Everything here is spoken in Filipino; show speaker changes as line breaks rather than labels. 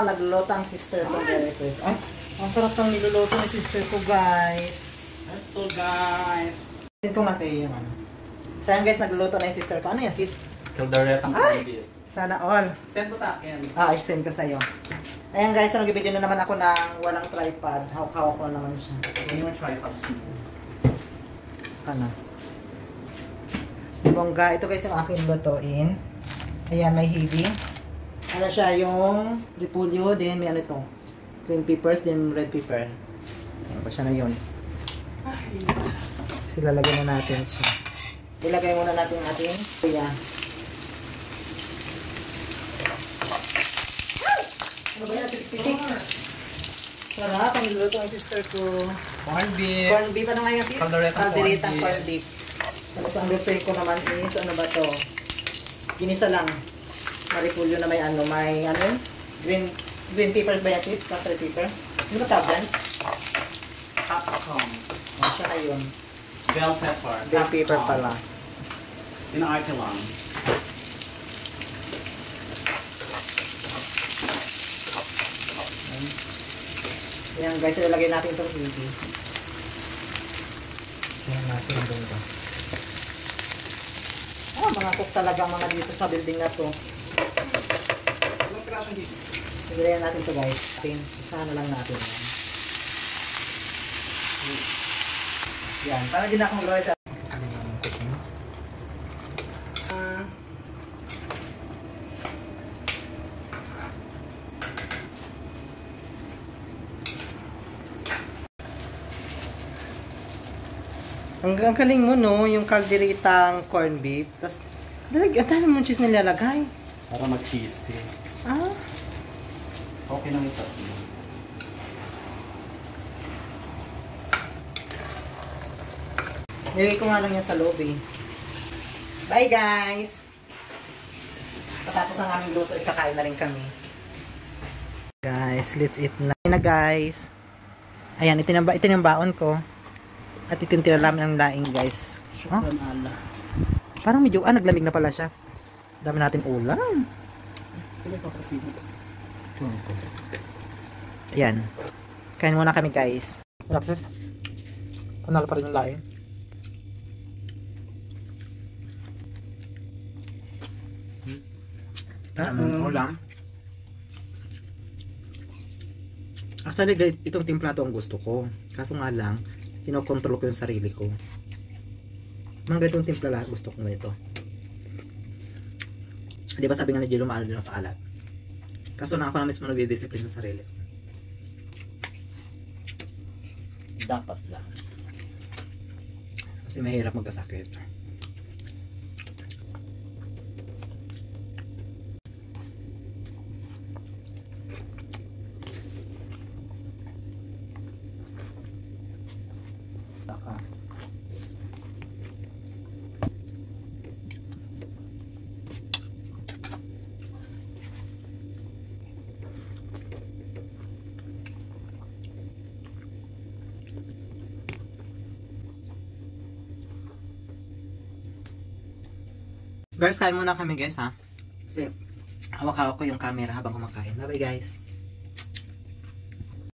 Nagluluto ang sister ko, guys. Ay, ang sarap ng niluluto ng sister ko, guys.
Ito, guys.
Send ko nga sa iyo yung ano. Sayang guys, nagluluto na yung sister ko. Ano yan, sis?
Calderetang corned.
Sana all.
Send mo sa akin.
I-send ko sa iyo. Ayan guys, nag-video na naman ako ng walang tripod. Hawak-hawak ko na naman siya.
Hindi mo tripod.
Saka na. Bongga, ito guys yung aking lutuin. Ayan, may hibi. Ano siya, yung repolyo, then may ano ito. Green peppers, then red pepper. Ano pa siya na yun. Silalagyan na natin siya. Ilagay muna natin yung ating kuya. Ano ba yan? Sarap, ang niluto ang sister ko.
Corned beef.
Corned beef, ano nga yung sis?
Calderetang
Corned beef. Tapos ang luto ko naman is, ano ba to? Ginisa lang. Maripulyo na may ano, may ano yun? Green peppers ba yan sis? Red pepper? Ano ba tawag yan?
Capsicum.
Oh, siya na yun.
Bell pepper.
Bell pepper pala.
Inaarte lang.
Ayan guys, ilalagay natin itong hibi. Ayan natin doon ba. Mga cook talaga mga dito sa building na to. Ilalagay natin ito guys. Isa na lang natin. Yan, para din ako mag-raway sa ang galing mo no, yung kalderitang corned beef. Tapos, ang dami mong cheese nilalagay.
Para mag-cheesy.
Ah?
Okay lang ito.
Nilagay ko nga lang yan sa loob eh. Bye guys! Patapos ang aming luto, kakain na rin kami. Guys, let's eat na guys. Ayan, ito yung baon ko. At ito yung tinalaman ng laing guys.
Shukran Allah.
Parang medyo, naglamig na pala siya. Dami natin ulam.
Sige, papasimot.
Ayan. Kain muna kami guys. Sarap sis. Panalo pa rin yung laing.
Ulam. Actually, itong timpla to ang gusto ko. Kaso nga lang, kinokontrol ko yung sarili ko. Mga ganitong timpla lahat gusto ko nito. Di ba sabi nga ni Jilo, maalo din sa alat. Kaso na ako na mismo nagdidiscipline sa sarili ko.
Dapat lang.
Kasi mahirap magkasakit. Guys, kain muna kami guys ha. Kasi hawak-hawak ko yung camera habang kumakain. Bye bye guys.